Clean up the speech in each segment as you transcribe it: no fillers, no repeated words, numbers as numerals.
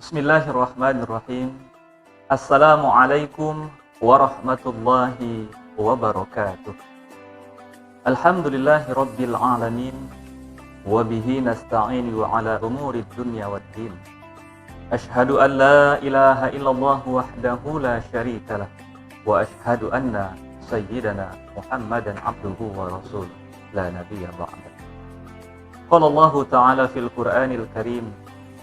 Bismillahirrahmanirrahim. Assalamualaikum warahmatullahi wabarakatuh. Alhamdulillahi rabbil alamin. Wabihi nasta'inu ala umuri dunya waddin. Ashhadu an la ilaha illallah wahdahu la syarika lah. Wa ashhadu anna sayyidana Muhammadan abduhu wa rasuluh. La nabiyya ba'dah. Qala Allah ta'ala fil Qur'anil Karim.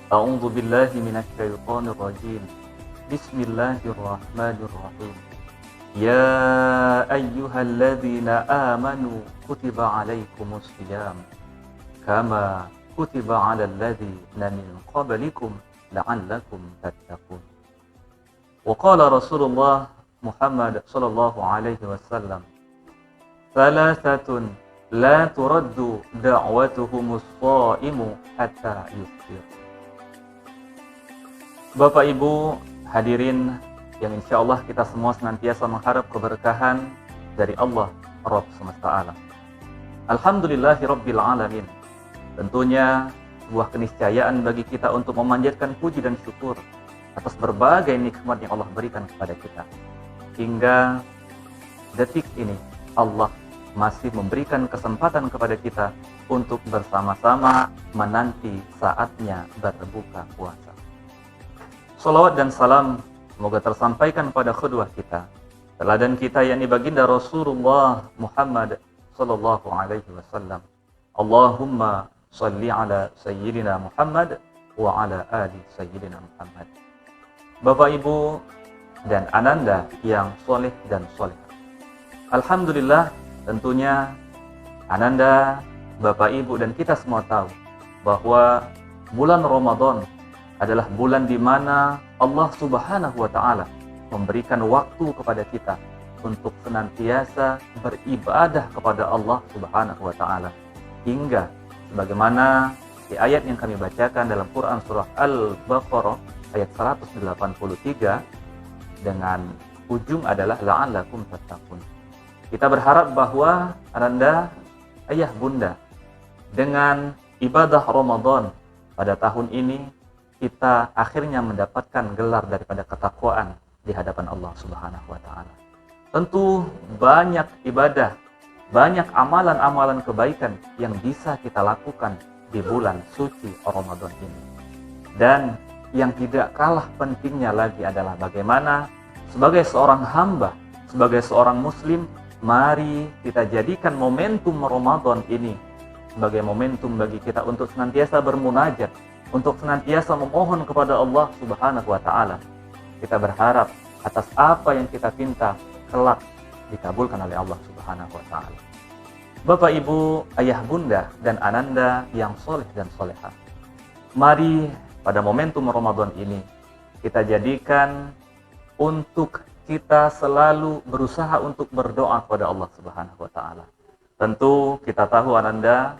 A'udzu billahi minasy syaithanir rajim. Bismillahirrahmanirrahim. Ya ayyuhalladzina amanu kutiba 'alaikumus shiyam kama kutiba 'alal ladzina min qablikum la'allakum tattaqun. Wa qala Rasulullah Muhammad sallallahu alaihi wasallam, "Thalathatun la turaddu da'watuhumus sha'imu hatta yuftir." Bapak Ibu hadirin yang insya Allah kita semua senantiasa mengharap keberkahan dari Allah Rabb semesta alam. Alhamdulillahi Rabbil alamin. Tentunya sebuah keniscayaan bagi kita untuk memanjatkan puji dan syukur atas berbagai nikmat yang Allah berikan kepada kita. Hingga detik ini Allah masih memberikan kesempatan kepada kita untuk bersama-sama menanti saatnya berbuka puasa. Salawat dan salam semoga tersampaikan pada kedua kita, teladan kita yakni baginda Rasulullah Muhammad sallallahu alaihi wasallam. Allahumma shalli ala sayyidina Muhammad wa ala ali sayyidina Muhammad. Bapak Ibu dan ananda yang soleh dan solehah. Alhamdulillah, tentunya ananda, Bapak Ibu dan kita semua tahu bahwa bulan Ramadan adalah bulan di mana Allah Subhanahu wa taala memberikan waktu kepada kita untuk senantiasa beribadah kepada Allah Subhanahu wa taala. Hingga sebagaimana di ayat yang kami bacakan dalam Quran surah Al-Baqarah ayat 183 dengan ujung adalah la'allakum tattaqun. Kita berharap bahwa Anda, ayah bunda, dengan ibadah Ramadan pada tahun ini kita akhirnya mendapatkan gelar daripada ketakwaan di hadapan Allah Subhanahu wa taala. Tentu banyak ibadah, banyak amalan-amalan kebaikan yang bisa kita lakukan di bulan suci Ramadan ini. Dan yang tidak kalah pentingnya lagi adalah bagaimana sebagai seorang hamba, sebagai seorang muslim, mari kita jadikan momentum Ramadan ini sebagai momentum bagi kita untuk senantiasa bermunajat, untuk senantiasa memohon kepada Allah Subhanahu wa taala. Kita berharap atas apa yang kita pinta kelak dikabulkan oleh Allah Subhanahu wa taala. Bapak Ibu, ayah bunda dan ananda yang soleh dan solehah. Mari pada momentum Ramadan ini kita jadikan untuk kita selalu berusaha untuk berdoa kepada Allah Subhanahu wa taala. Tentu kita tahu ananda,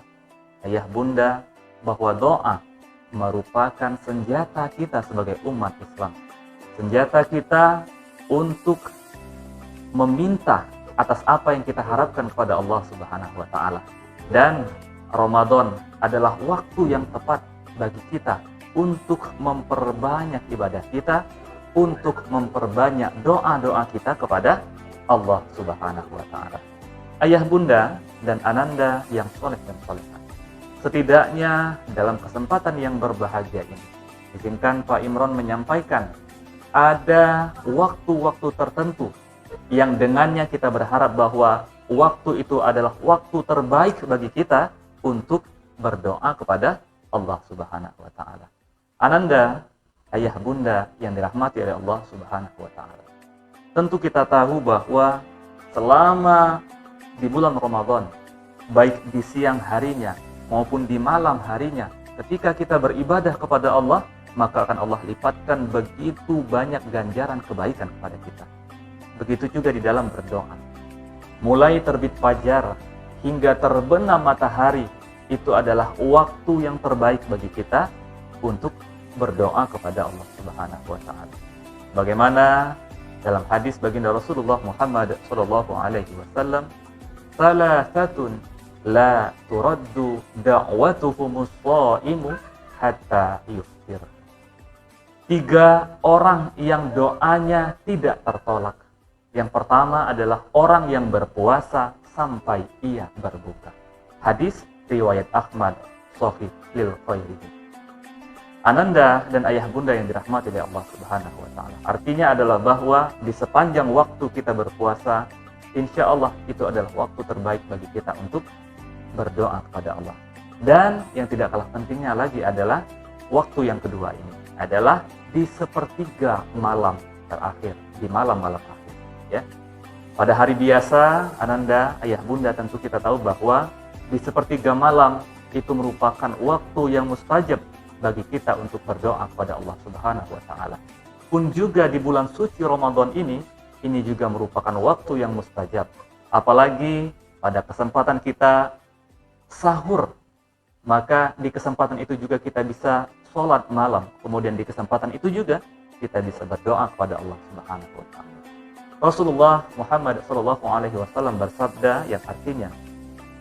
ayah bunda, bahwa doa merupakan senjata kita sebagai umat Islam. Senjata kita untuk meminta atas apa yang kita harapkan kepada Allah Subhanahu wa taala. Dan Ramadan adalah waktu yang tepat bagi kita untuk memperbanyak ibadah kita, untuk memperbanyak doa-doa kita kepada Allah Subhanahu wa taala. Ayah bunda dan ananda yang soleh dan solehah. Setidaknya dalam kesempatan yang berbahagia ini, izinkan Pak Imron menyampaikan ada waktu-waktu tertentu yang dengannya kita berharap bahwa waktu itu adalah waktu terbaik bagi kita untuk berdoa kepada Allah Subhanahu wa taala. Ananda, ayah bunda yang dirahmati oleh Allah Subhanahu wa taala. Tentu kita tahu bahwa selama di bulan Ramadan, baik di siang harinya maupun di malam harinya, ketika kita beribadah kepada Allah, maka akan Allah lipatkan begitu banyak ganjaran kebaikan kepada kita. Begitu juga di dalam berdoa. Mulai terbit fajar hingga terbenam matahari, itu adalah waktu yang terbaik bagi kita untuk berdoa kepada Allah Subhanahu wa taala. Bagaimana dalam hadis baginda Rasulullah Muhammad sallallahu alaihi wasallam, "Salasatun la turaddu da'watuhumus sha'imu hatta yuftir." 3 orang yang doanya tidak tertolak. Yang pertama adalah orang yang berpuasa sampai ia berbuka. Hadis riwayat Ahmad, Sahih lil Khairihi. Ananda dan ayah bunda yang dirahmati oleh Allah Subhanahu wa taala. Artinya adalah bahwa di sepanjang waktu kita berpuasa, insya Allah itu adalah waktu terbaik bagi kita untuk berdoa kepada Allah. Dan yang tidak kalah pentingnya lagi adalah waktu yang kedua ini adalah di sepertiga malam terakhir, di malam-malam akhir. Ya. Pada hari biasa, Ananda, ayah bunda tentu kita tahu bahwa di sepertiga malam itu merupakan waktu yang mustajab bagi kita untuk berdoa kepada Allah Subhanahu wa taala. Pun juga di bulan suci Ramadan ini juga merupakan waktu yang mustajab. Apalagi pada kesempatan kita sahur, maka di kesempatan itu juga kita bisa sholat malam. Kemudian di kesempatan itu juga kita bisa berdoa kepada Allah Subhanahu wa taala. Rasulullah Muhammad sallallahu alaihi wasallam bersabda yang artinya,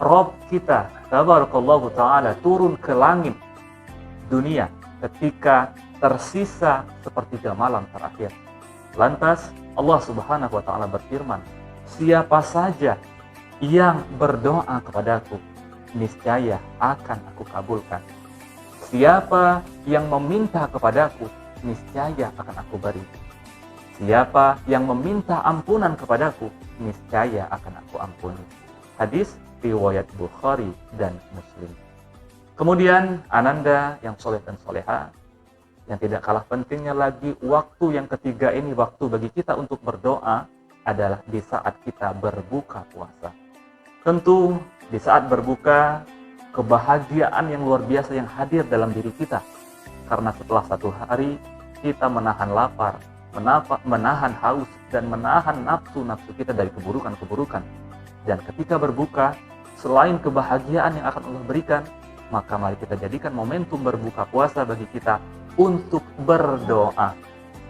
Rabb kita tabarakallahu taala turun ke langit dunia ketika tersisa sepertiga malam terakhir. Lantas Allah Subhanahu wa taala berfirman, siapa saja yang berdoa kepadaku, niscaya akan aku kabulkan. Siapa yang meminta kepadaku, niscaya akan aku beri. Siapa yang meminta ampunan kepadaku, niscaya akan aku ampuni. Hadis riwayat Bukhari dan Muslim. Kemudian Ananda yang soleh dan soleha, yang tidak kalah pentingnya lagi, waktu yang ketiga ini, waktu bagi kita untuk berdoa adalah di saat kita berbuka puasa. Tentu di saat berbuka, kebahagiaan yang luar biasa yang hadir dalam diri kita. Karena setelah 1 hari kita menahan lapar, menahan haus, dan menahan nafsu-nafsu kita dari keburukan-keburukan. Dan ketika berbuka, selain kebahagiaan yang akan Allah berikan, maka mari kita jadikan momentum berbuka puasa bagi kita untuk berdoa,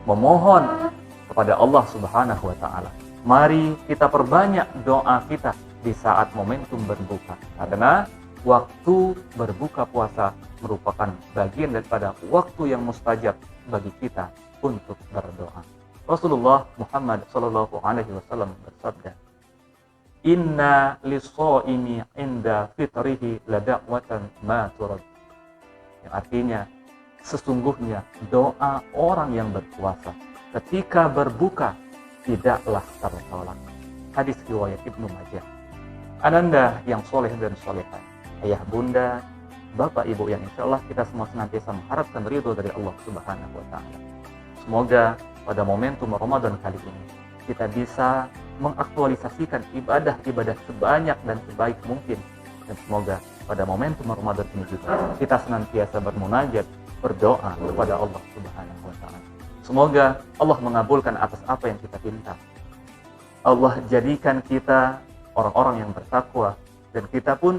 memohon kepada Allah Subhanahu wa taala. Mari kita perbanyak doa kita di saat momentum berbuka, karena waktu berbuka puasa merupakan bagian daripada waktu yang mustajab bagi kita untuk berdoa. Rasulullah Muhammad sallallahu alaihi wasallam bersabda, Inna lis-shaimi 'inda fitrihi la da'watan ma turad. Yang artinya, sesungguhnya doa orang yang berpuasa ketika berbuka tidaklah tertolak. Hadis riwayat Ibnu Majah. Ananda yang soleh dan soleha, ayah bunda, bapak ibu yang insya Allah kita semua senantiasa mengharapkan ridho dari Allah Subhanahu wa taala. Semoga pada momentum Ramadan kali ini kita bisa mengaktualisasikan ibadah-ibadah sebanyak dan sebaik mungkin, dan semoga pada momentum Ramadan ini juga kita senantiasa bermunajat, berdoa kepada Allah Subhanahu wa taala. Semoga Allah mengabulkan atas apa yang kita pinta. Allah jadikan kita orang-orang yang bertakwa, dan kita pun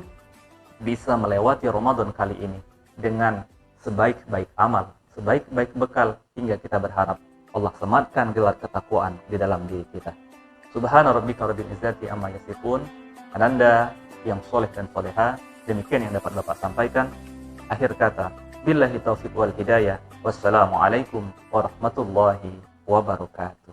bisa melewati Ramadan kali ini dengan sebaik-baik amal, sebaik-baik bekal, hingga kita berharap Allah sematkan gelar ketakwaan di dalam diri kita. Subhana rabbika rabbil izzati amma yasifun. Ananda yang soleh dan soleha, demikian yang dapat Bapak sampaikan. Akhir kata, billahi taufiq wal hidayah. Wassalamualaikum warahmatullahi wabarakatuh.